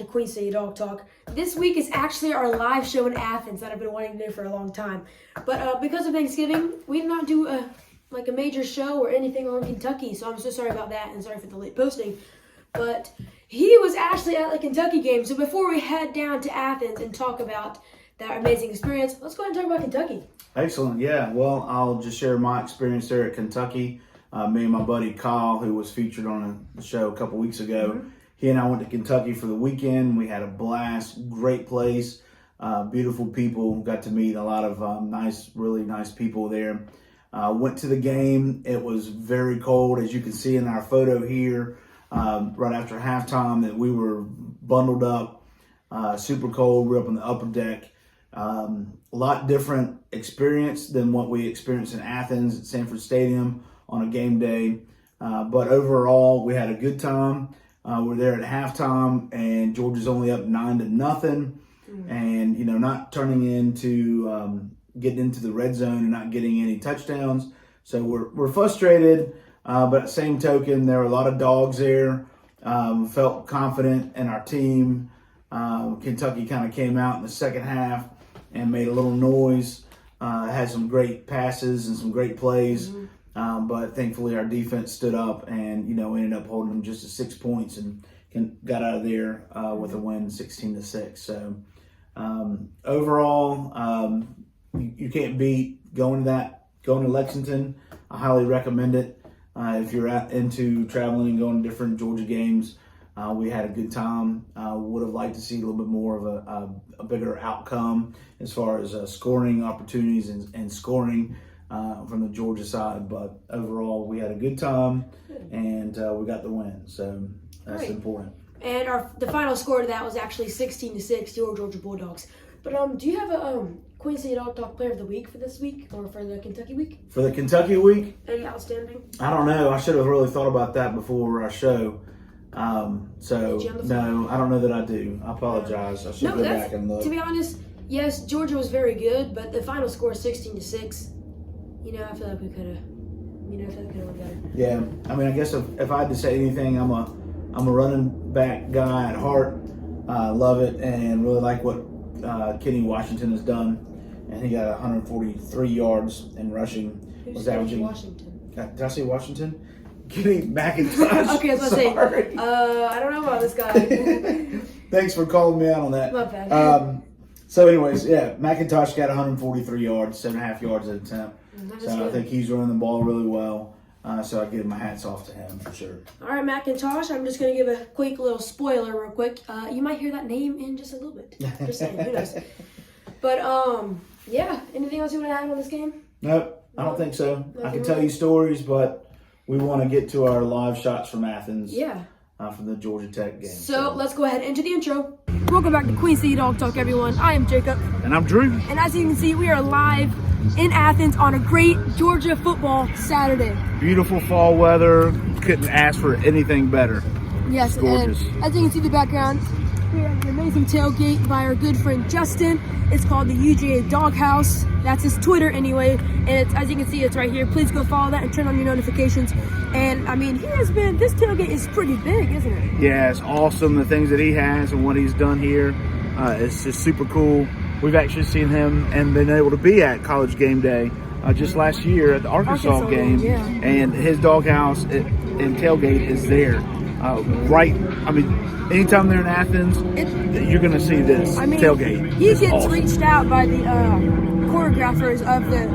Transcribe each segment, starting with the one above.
Queen City Dog Talk. This week is actually our live show in Athens that I've been wanting to do for a long time. But because of Thanksgiving, we did not do a major show or anything on Kentucky, so I'm so sorry about that and sorry for the late posting. But he was actually at the Kentucky game, so before we head down to Athens and talk about that amazing experience, let's go ahead and talk about Kentucky. Excellent, yeah. Well, I'll just share my experience there at Kentucky. Me and my buddy Kyle, who was featured on a show a couple weeks ago, Mm-hmm. He and I went to Kentucky for the weekend. We had a blast, great place, beautiful people. Got to meet a lot of really nice people there. Went to the game. It was very cold, as you can see in our photo here. Right after halftime, that we were bundled up, super cold. We're up on the upper deck. A lot different experience than what we experienced in Athens at Sanford Stadium on a game day. But overall, we had a good time. We're there at halftime, and Georgia's only up 9-0, and not turning into getting into the red zone and not getting any touchdowns. So we're frustrated, but at the same token, there were a lot of dogs there. Felt confident in our team. Kentucky kind of came out in the second half and made a little noise. Had some great passes and some great plays. But thankfully our defense stood up and, ended up holding them just to 6 points and got out of there with a win 16-6. So overall, you can't beat going to Lexington. I highly recommend it. If you're into traveling and going to different Georgia games, we had a good time. Would have liked to see a little bit more of a bigger outcome as far as scoring opportunities and scoring from the Georgia side, but overall we had a good time and we got the win, so that's important. And the final score to that was actually 16-6 to our Georgia Bulldogs. But do you have a Queen City Dog Talk Player of the Week for this week or for the Kentucky week? For the Kentucky week? Any outstanding? I don't know. I should have really thought about that before our show. No, I don't know that I do. I apologize. I should go back and look. To be honest, yes, Georgia was very good, but the final score is 16-6. I feel like we could have, went better. Yeah, I mean, I guess if I had to say anything, I'm a running back guy at heart. Love it and really like what Kenny Washington has done, and he got 143 yards in rushing. Who's averaging Washington? Did I say Washington? Kenny McIntosh. Okay, I was about to say. I don't know about this guy. Thanks for calling me out on that. My bad. So, anyways, yeah, McIntosh got 143 yards, 7.5 yards at attempt. So good. I think he's running the ball really well. So I give my hats off to him for sure. All right, McIntosh, I'm just going to give a quick little spoiler real quick. You might hear that name in just a little bit. Just saying, who knows. But, yeah, anything else you want to add on this game? Nope, I don't think so. I can tell you stories, but we want to get to our live shots from Athens. Yeah. From the Georgia Tech game. So let's go ahead into the intro. Welcome back to Queen City Dog Talk, everyone. I am Jacob. And I'm Drew. And as you can see, we are live in Athens on a great Georgia football Saturday. Beautiful fall weather. Couldn't ask for anything better. Yes, it's gorgeous. And as you can see in the background, we have an amazing tailgate by our good friend Justin. It's called the UGA Doghouse. That's his Twitter anyway. And it's, as you can see, it's right here. Please go follow that and turn on your notifications. And I mean, this tailgate is pretty big, isn't it? Yeah, it's awesome. The things that he has and what he's done here, it's just super cool. We've actually seen him and been able to be at College Game Day just last year at the Arkansas game. Yeah. And his doghouse and tailgate is there. Right, I mean, anytime they're in Athens, you're going to see this tailgate. He gets reached out by the choreographers of the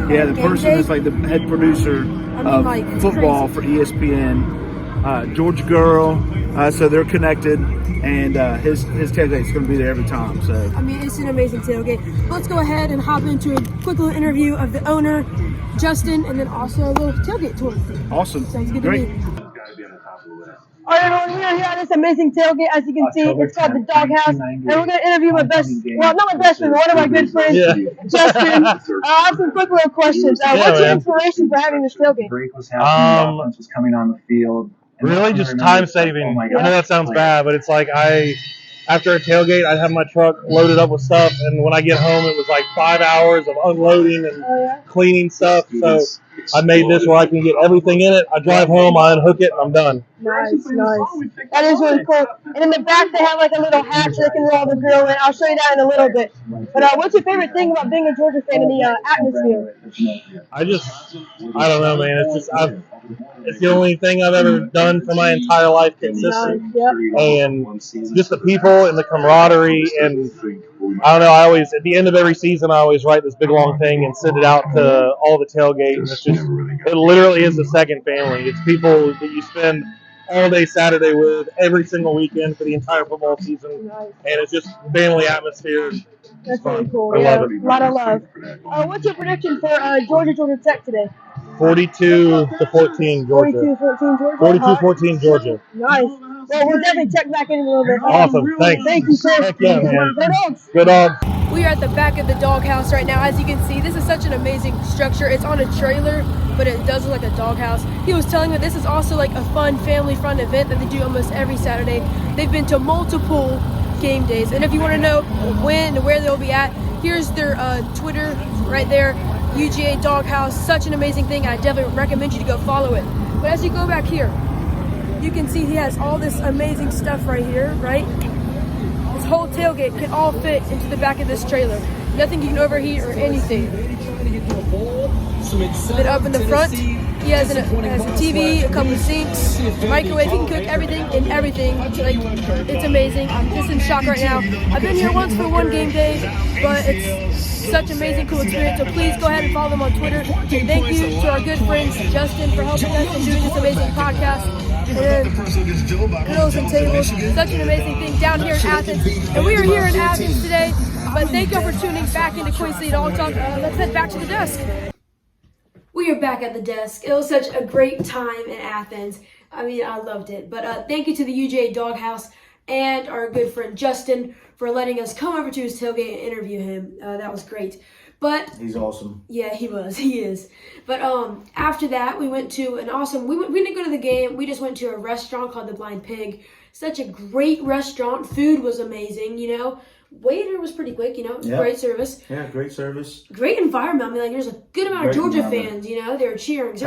the person that's like the head producer of football for ESPN, Georgia girl, so they're connected, and his tailgate's going to be there every time. So I mean, it's an amazing tailgate. Let's go ahead and hop into a quick little interview of the owner, Justin, and then also a little tailgate tour. Awesome. Sounds good Great. to me. All right, everyone, we're here at this amazing tailgate. As you can see, it's called the Doghouse, and we're going to interview my best, well, not my best friend, but one of my good friends, Justin. I have some quick little questions. What's your inspiration for having this tailgate? Offense was coming on the field. Really, just time saving. I know that sounds bad, but it's like I after a tailgate, I'd have my truck loaded up with stuff, and when I get home, it was like 5 hours of unloading and cleaning stuff. So I made this where I can get everything in it. I drive home, I unhook it, and I'm done. Nice. That is really cool. And in the back, they have like a little hatch they can roll the grill in. I'll show you that in a little bit. But what's your favorite thing about being a Georgia fan in the atmosphere? I don't know, man. It's the only thing I've ever done for my entire life consistent. And just the people and the camaraderie. And I don't know, I always, at the end of every season, I always write this big long thing and send it out to all the tailgates. And it's just, it literally is a second family. It's people that you spend all day Saturday with every single weekend for the entire football season. And it's just family atmosphere. That's really cool. I love it. A lot of love. What's your prediction for Georgia Tech today? 42-14 Georgia. 42-14 Georgia? 42-14 Georgia. Nice. Well, we'll definitely check back in a little bit. Awesome. Thanks. Thank you, sir. Heck yeah, man. Go Dogs. Good dogs. We are at the back of the doghouse right now. As you can see, this is such an amazing structure. It's on a trailer, but it does look like a doghouse. He was telling me this is also like a fun family-fun event that they do almost every Saturday. They've been to multiple game days, and if you want to know when and where they'll be at, here's their Twitter right there, UGA Doghouse. Such an amazing thing. I definitely recommend you to go follow it. But as you go back here, you can see he has all this amazing stuff right here, right? This whole tailgate can all fit into the back of this trailer. Nothing can overheat or anything. Then up in the front, he has a TV, a couple of sinks, microwave. He can cook everything in everything. Like, it's amazing. I'm just in shock right now. I've been here once for one game day, but it's such an amazing, cool experience. So please go ahead and follow them on Twitter. Thank you to our good friends Justin for helping us and doing this amazing podcast. And then grills and tables. Such an amazing thing down here in Athens. And we are here in Athens today. But thank you for tuning back into Queen City Dog Talk. Let's head back to the desk. We are back at the desk. It was such a great time in Athens. I mean, I loved it. But thank you to the UGA Doghouse and our good friend Justin for letting us come over to his tailgate and interview him. That was great. But he's awesome. Yeah, he was. He is. But after that, we went to an awesome. We didn't go to the game. We just went to a restaurant called the Blind Pig. Such a great restaurant. Food was amazing. You know, waiter was pretty quick. You know, great service. Yeah, great service. Great environment. I mean, like there's a good amount of Georgia fans. You know, they were cheering.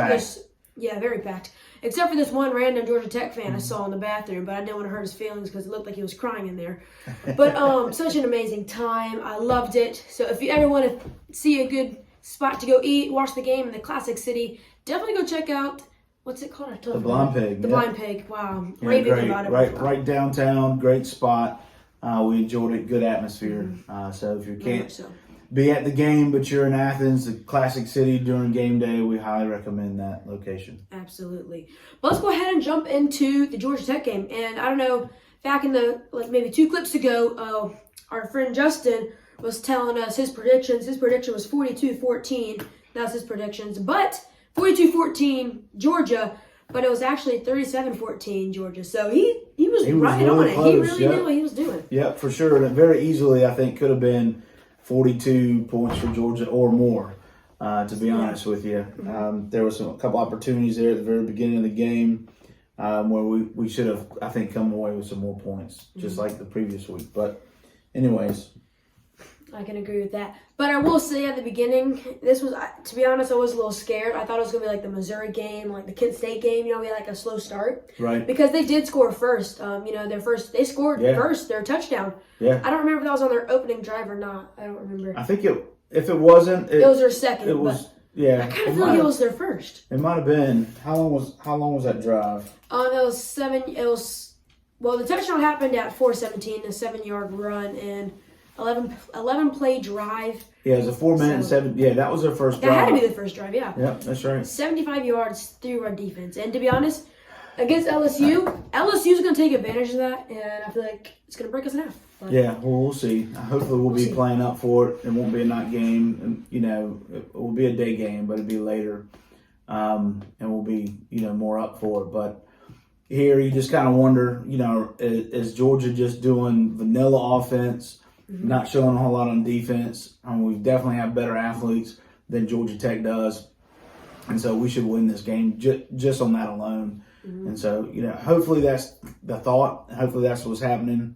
Yeah, very packed. Except for this one random Georgia Tech fan I saw in the bathroom, but I didn't want to hurt his feelings because it looked like he was crying in there. But such an amazing time. I loved it. So if you ever want to see a good spot to go eat, watch the game in the Classic City, definitely go check out, what's it called? The Blind Pig. The Blind Pig. Wow. Yeah, Raving about it. Right downtown, great spot. We enjoyed it, good atmosphere. So if you can't be at the game, but you're in Athens, the Classic City during game day, we highly recommend that location. Absolutely. But let's go ahead and jump into the Georgia Tech game. And I don't know, back in the, like maybe 2 clips ago, our friend Justin was telling us his predictions. His prediction was 42-14. That's his predictions. But 42-14 Georgia, but it was actually 37-14 Georgia. So he was right on it. Close. He really knew what he was doing. Yep, for sure. And very easily, I think, could have been 42 points for Georgia or more, to be honest with you. There was a couple opportunities there at the very beginning of the game where we should have, I think, come away with some more points, just like the previous week. But anyways. I can agree with that. But I will say at the beginning, this was, to be honest, I was a little scared. I thought it was going to be like the Missouri game, like the Kent State game, you know, we had like a slow start. Right. Because they did score first. You know, they scored first, their touchdown. Yeah. I don't remember if that was on their opening drive or not. I don't remember. I think if it wasn't. It was their second. It was, yeah. I kind of feel like it was their first. It might have been. How long was that drive? The touchdown happened at 4:17, a 7-yard run, and 11 play drive. Yeah, it was a 4-minute and 7. Yeah, that was their first drive. That had to be the first drive, yeah. Yep, that's right. 75 yards through our defense. And to be honest, against LSU's going to take advantage of that, and I feel like it's going to break us in half. But yeah, well, we'll see. Hopefully we'll be playing up for it. It won't be a night game. And, you know, it will be a day game, but it'll be later. And we'll be, you know, more up for it. But here you just kind of wonder, you know, is Georgia just doing vanilla offense, not showing a whole lot on defense? I mean, we definitely have better athletes than Georgia Tech does. And so we should win this game just on that alone. And so, you know, hopefully that's the thought. Hopefully that's what's happening.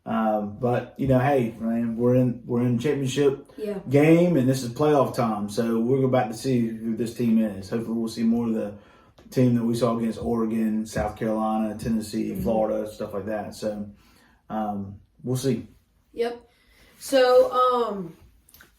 But hey, man, we're in championship Yeah. game, and this is playoff time. So we're about to see who this team is. Hopefully, we'll see more of the team that we saw against Oregon, South Carolina, Tennessee, Florida, stuff like that. So we'll see. Yep. So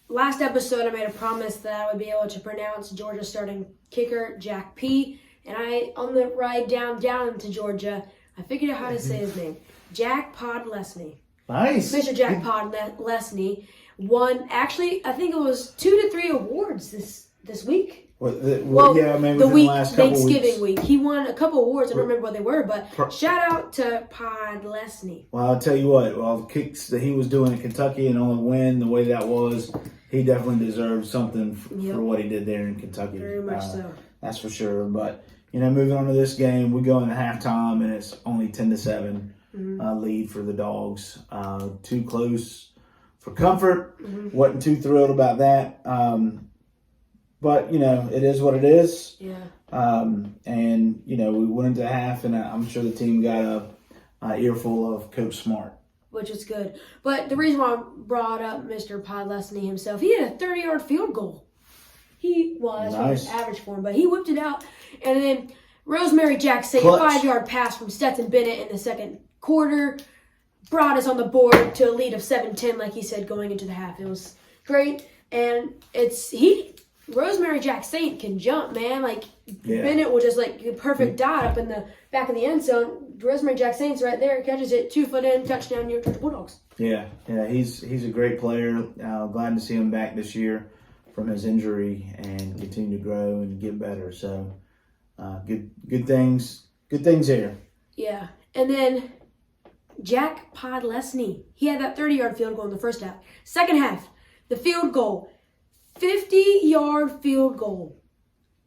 last episode, I made a promise that I would be able to pronounce Georgia starting kicker Jack P. And on the ride down to Georgia, I figured out how to say his name. Jack Podlesny. Nice. Mr. Jack Podlesny won, actually, I think it was 2 to 3 awards this week. Yeah, maybe the week, the last couple Thanksgiving weeks. week. He won a couple awards. I don't remember what they were, but shout out to Podlesny. Well, I'll tell you what. Well, the kicks that he was doing in Kentucky and only win the way that was, he definitely deserved something for what he did there in Kentucky. Very much so. That's for sure. But moving on to this game, we go into halftime and it's only 10-7 lead for the Dogs. Too close for comfort. Wasn't too thrilled about that. But, it is what it is. Yeah. And, we went into half, and I'm sure the team got a earful of Coach Smart. Which is good. But the reason why I brought up Mr. Podlesny himself, he had a 30-yard field goal. He was Nice. average for him, but he whipped it out. And then Rosemary Jackson, Clutch. 5-yard pass from Stetson Bennett in the second quarter, brought us on the board to a lead of 7-10, like he said, going into the half. It was great. And Rosemary Jack Saint can jump, man. Bennett will just perfect dot up in the back of the end zone. Rosemary Jack Saint's right there, catches it, 2 foot in, touchdown, your Georgia Bulldogs. Yeah, he's a great player. Glad to see him back this year from his injury and continue to grow and get better. So good things here. Yeah, and then Jack Podlesny, he had that 30-yard field goal in the first half. Second half, the field goal. 50-yard field goal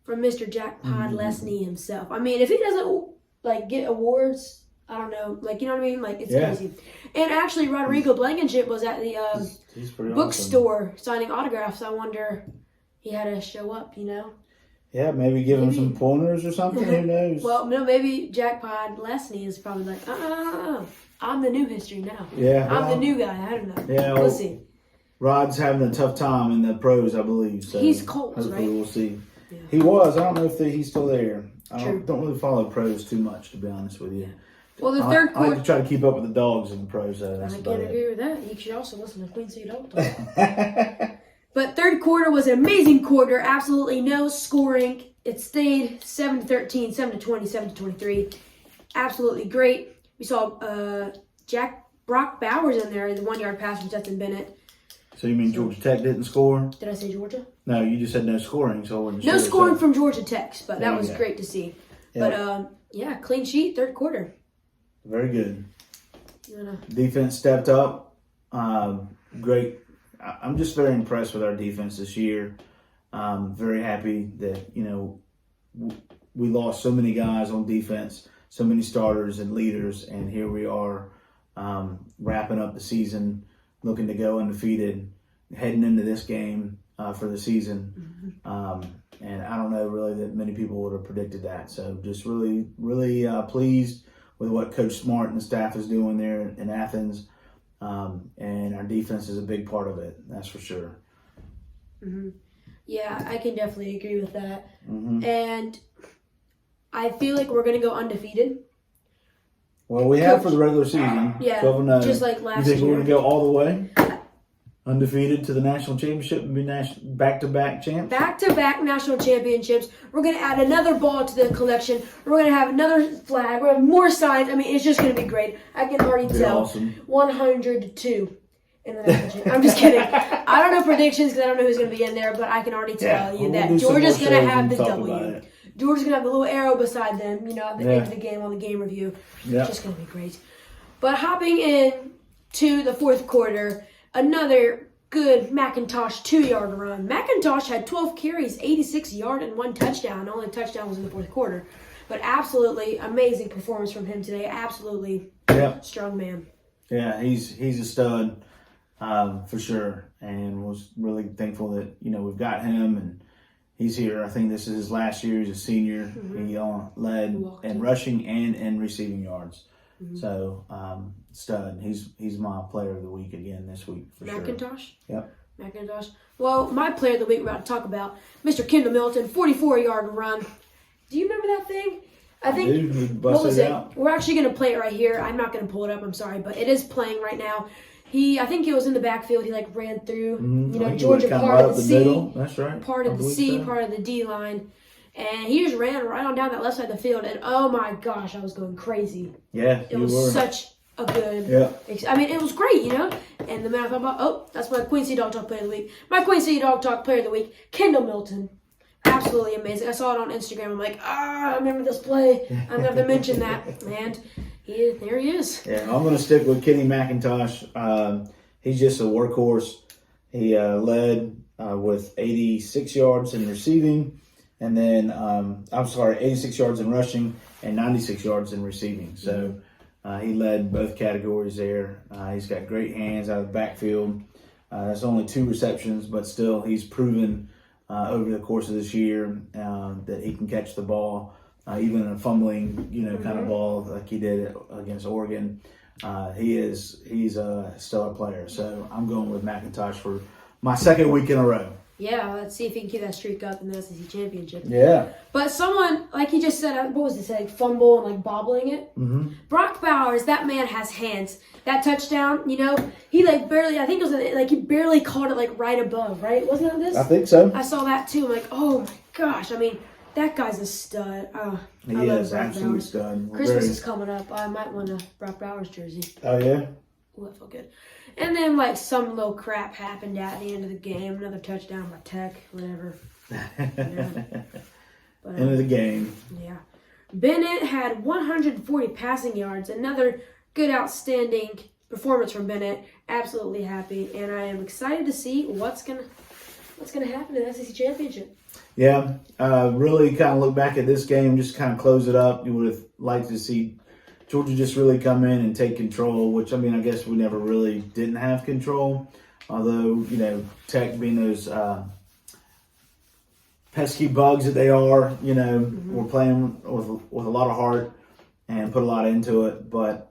from Mr. Jack Podlesny himself. I mean, if he doesn't get awards, I don't know. You know what I mean? It's crazy. And actually, Rodrigo Blankenship was at the He's pretty bookstore signing autographs. I wonder he had to show up. Yeah, maybe give him some pointers or something. Who knows? Well, no, maybe Jack Podlesny is probably like, I'm the new history now. Yeah, I'm the new guy. I don't know. Yeah, we'll see. Rod's having a tough time in the pros, I believe. So he's Colts, hopefully right? We'll see. Yeah. He was. I don't know if he's still there. I True. don't really follow pros too much, to be honest with you. Well, the third I quarter. like to try to keep up with the Dogs and the pros, though. That's I about can't it. agree with that. You should also listen to QueenCityDawgTalk. But third quarter was an amazing quarter. Absolutely no scoring. It stayed 7-13, 7-20, 7-23. Absolutely great. We saw Brock Bowers in there, the 1-yard pass from Stetson Bennett. So you mean Georgia Tech didn't score? Did I say Georgia? No, you just said no scoring, so I wasn't No sure. scoring from Georgia Tech, but There that you was go. great to see. Yeah. But clean sheet, third quarter. Very good. You wanna... Defense stepped up. Great. I'm just very impressed with our defense this year. Very happy that, we lost so many guys on defense, so many starters and leaders, and here we are wrapping up the season, looking to go undefeated, heading into this game for the season. And I don't know really that many people would have predicted that. So just really, really pleased with what Coach Smart and the staff is doing there in Athens. And our defense is a big part of it, that's for sure. Mm-hmm. Yeah, I can definitely agree with that. And I feel like we're going to go undefeated. Well, we have for the regular season. Yeah, 12-0. just like last You think year. we're going to go all the way? Undefeated to the national championship and be back-to-back champs? Back-to-back national championships. We're going to add another ball to the collection. We're going to have another flag. We're going to have more signs. I mean, it's just going to be great. I can already tell. Awesome. 102 in the national championship. I'm just kidding. I don't know predictions because I don't know who's going to be in there, but I can already tell you that Georgia's going to have the W. Georgia's going to have the little arrow beside them, at the end of the game on the game review. Yeah. It's just going to be great. But hopping in to the fourth quarter, another good McIntosh 2-yard run. McIntosh had 12 carries, 86 yards, and 1 touchdown. The only touchdown was in the fourth quarter. But absolutely amazing performance from him today. Absolutely strong man. Yeah, he's a stud for sure. And was really thankful that, we've got him and he's here. I think this is his last year. He's a senior. He led in rushing and in receiving yards. So stud. He's my player of the week again this week for McIntosh? sure. Yep. McIntosh. Well, my player of the week we're about to talk about, Mr. Kendall Milton, 44-yard run. Do you remember that thing? I think, what was it? Out. We're actually going to play it right here. I'm not going to pull it up, I'm sorry, but it is playing right now. I think it was in the backfield. He ran through, Georgia part of the C. Middle. That's right. Part of the C, part of the D line. And he just ran right on down that left side of the field. And oh my gosh, I was going crazy. Yeah, it was such a good. I mean, it was great, And the man I thought about, that's my Queen City Dog Talk player of the week. My Queen City Dog Talk player of the week, Kendall Milton. Absolutely amazing. I saw it on Instagram. I'm like, I remember this play. I'm going to have to mention that. And there he is. Yeah, I'm going to stick with Kenny McIntosh. He's just a workhorse. He led with 86 yards in receiving. And then, 86 yards in rushing and 96 yards in receiving. So he led both categories there. He's got great hands out of the backfield. That's only 2 receptions, but still he's proven over the course of this year that he can catch the ball, even in a fumbling, kind of ball like he did against Oregon. He's a stellar player. So I'm going with McIntosh for my second week in a row. Yeah, let's see if he can keep that streak up in the SEC Championship. Yeah. But someone, like he just said, what was it, fumble and bobbling it? Mm-hmm. Brock Bowers, that man has hands. That touchdown, he barely, I think it was he barely caught it right above, right? Wasn't it this? I think so. I saw that too. I'm like, oh my gosh. I mean, that guy's a stud. He is absolutely stud. Christmas is coming up. I might want a Brock Bowers jersey. Oh, yeah? Ooh, that felt good. And then, some little crap happened at the end of the game. Another touchdown by Tech, whatever. But, end of the game. Yeah. Bennett had 140 passing yards. Another good, outstanding performance from Bennett. Absolutely happy. And I am excited to see what's gonna happen in the SEC Championship. Yeah. Really kind of look back at this game, just kind of close it up. You would have liked to see Georgia just really come in and take control, which, I guess we never really didn't have control. Although, Tech being those pesky bugs that they are, we're playing with a lot of heart and put a lot into it. But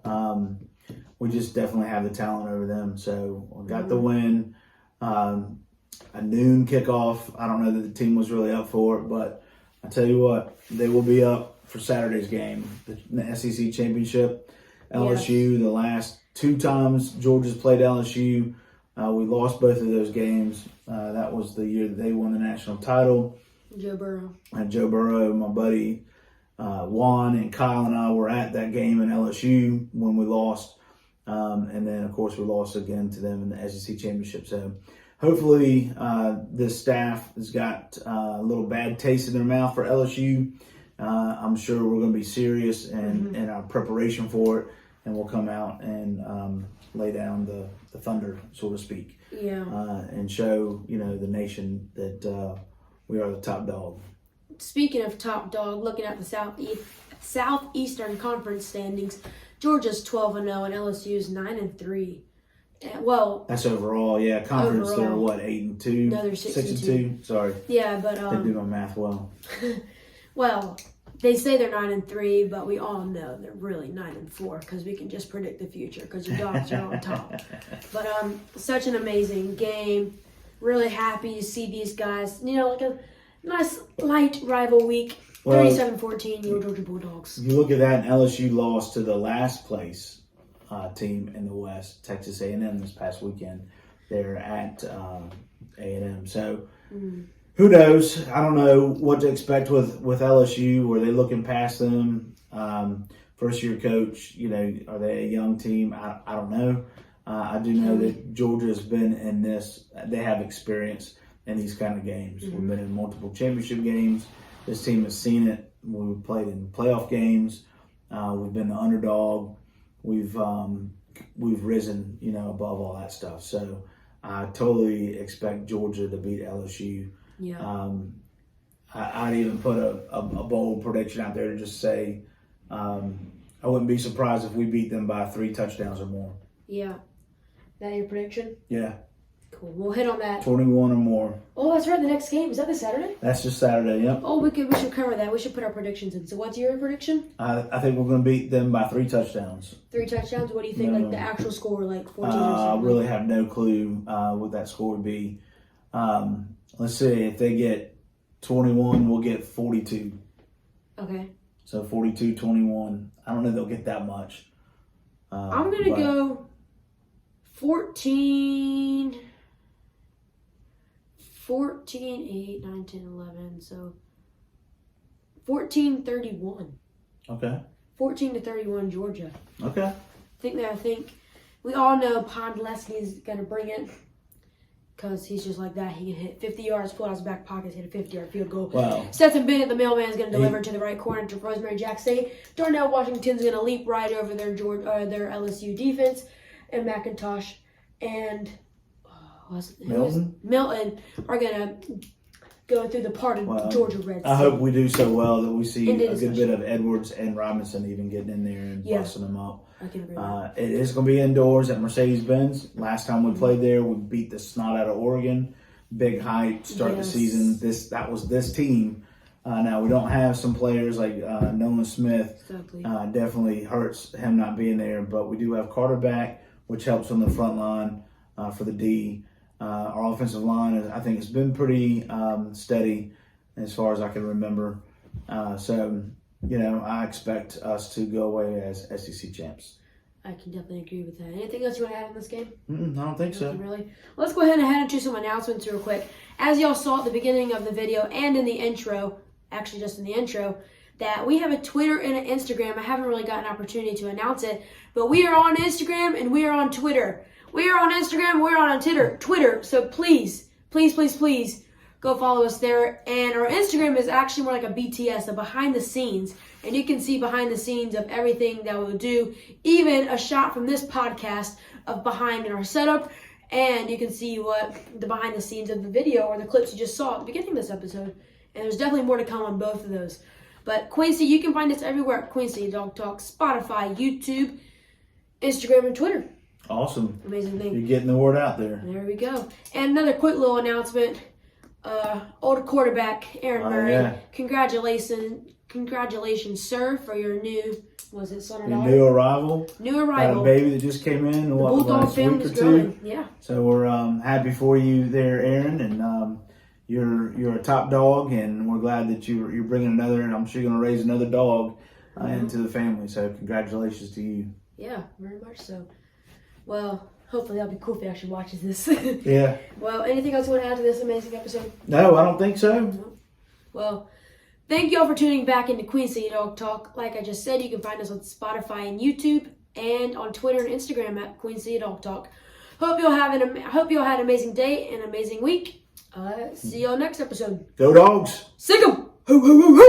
we just definitely have the talent over them. So we got the win. A noon kickoff. I don't know that the team was really up for it, but I tell you what, they will be up for Saturday's game, the SEC Championship. LSU, the last 2 times Georgia's played LSU, we lost both of those games. That was the year that they won the national title. Joe Burrow. And Joe Burrow, my buddy Juan and Kyle and I were at that game in LSU when we lost. And then, of course, we lost again to them in the SEC Championship. So hopefully this staff has got a little bad taste in their mouth for LSU. I'm sure we're going to be serious in our preparation for it, and we'll come out and lay down the thunder, so to speak. Yeah. And show, the nation that we are the top dog. Speaking of top dog, looking at the Southeastern Conference standings, Georgia's 12-0 and LSU's 9-3. Well, that's overall, yeah. Conference, overall, they're 8-2? No, they're 6-2. Sorry. Yeah, but didn't do my math well. Well, they say they're 9-3, but we all know they're really 9-4 because we can just predict the future because your dogs are on top. But such an amazing game. Really happy to see these guys. Like a nice light rival week. 37-14, your Georgia Bulldogs. You look at that, and LSU lost to the last place team in the West, Texas A&M, this past weekend. They're at A&M. So who knows? I don't know what to expect with LSU. Were they looking past them? First-year coach, are they a young team? I don't know. I do know that Georgia has been in this. They have experience in these kind of games. We've been in multiple championship games. This team has seen it. We've played in playoff games. We've been the underdog. We've risen, above all that stuff. So I totally expect Georgia to beat LSU. Yeah. I'd even put a bold prediction out there to just say I wouldn't be surprised if we beat them by 3 touchdowns or more. Yeah. That your prediction? Yeah. Cool. We'll hit on that. 21 or more. Oh, that's right. The next game is that this Saturday? That's just Saturday. Yep. Oh, we should cover that. We should put our predictions in. So, what's your prediction? I think we're going to beat them by 3 touchdowns. 3 touchdowns. What do you think? Like the actual score, like 14 or I something? really have no clue what that score would be. Let's see. If they get 21, we'll get 42. Okay. So 42-21. I don't know if they'll get that much. I'm going to go 14, 8, 9, 10, 11. So 14-31. Okay. 14-31 Georgia. Okay. I think we all know Pondleski is going to bring it because he's just like that. He can hit 50 yards, pull out his back pocket, hit a 50-yard field goal. Wow. Stetson Bennett, the mailman, is going to deliver to the right corner to Rosemary Jackson. Darnell Washington's going to leap right over their LSU defense. And McIntosh and Milton are going to go through the part of Georgia Red Sea. I hope we do so well that we see Indeed, a good bit of Edwards and Robinson even getting in there and busting them up. I can agree with that. It is going to be indoors at Mercedes-Benz. Last time we played there, we beat the snot out of Oregon. Big hype, start the season. That was this team. Now, we don't have some players like Nolan Smith. Exactly. Definitely hurts him not being there. But we do have Carter back, which helps on the front line for the D. Our offensive line, I think, has been pretty steady as far as I can remember. I expect us to go away as SEC champs. I can definitely agree with that. Anything else you want to add on this game? I don't think so. Really? Let's go ahead and head into some announcements real quick. As y'all saw at the beginning of the video and in the intro, actually just in the intro, that we have a Twitter and an Instagram. I haven't really gotten an opportunity to announce it, but we are on Instagram and we are on Twitter. We are on Instagram, we're on Twitter. So please go follow us there. And our Instagram is actually more like a BTS, a behind the scenes. And you can see behind the scenes of everything that we'll do, even a shot from this podcast of behind in our setup. And you can see what the behind the scenes of the video or the clips you just saw at the beginning of this episode. And there's definitely more to come on both of those. But Quincy, you can find us everywhere at QueenCityDawgTalk, Spotify, YouTube, Instagram, and Twitter. Awesome. Amazing thing. You're getting the word out there. There we go. And another quick little announcement. Older quarterback, Aaron Murray. Yeah. Congratulations, sir, for your new, was it son or Your daughter? new arrival. Got a baby that just came in. The Bulldog family is growing. Yeah. So we're happy for you there, Aaron, and you're a top dog, and we're glad that you're bringing another, and I'm sure you're going to raise another dog into the family. So congratulations to you. Yeah, very much so. Well, hopefully that'll be cool if he actually watches this. Yeah. Well, anything else you want to add to this amazing episode? No, I don't think so. No. Well, thank you all for tuning back into Queen City Dog Talk. Like I just said, you can find us on Spotify and YouTube, and on Twitter and Instagram at Queen City Dog Talk. Hope you all had an amazing day and an amazing week. See y'all next episode. Go Dogs. Sick 'em! Ho, ho, ho, ho!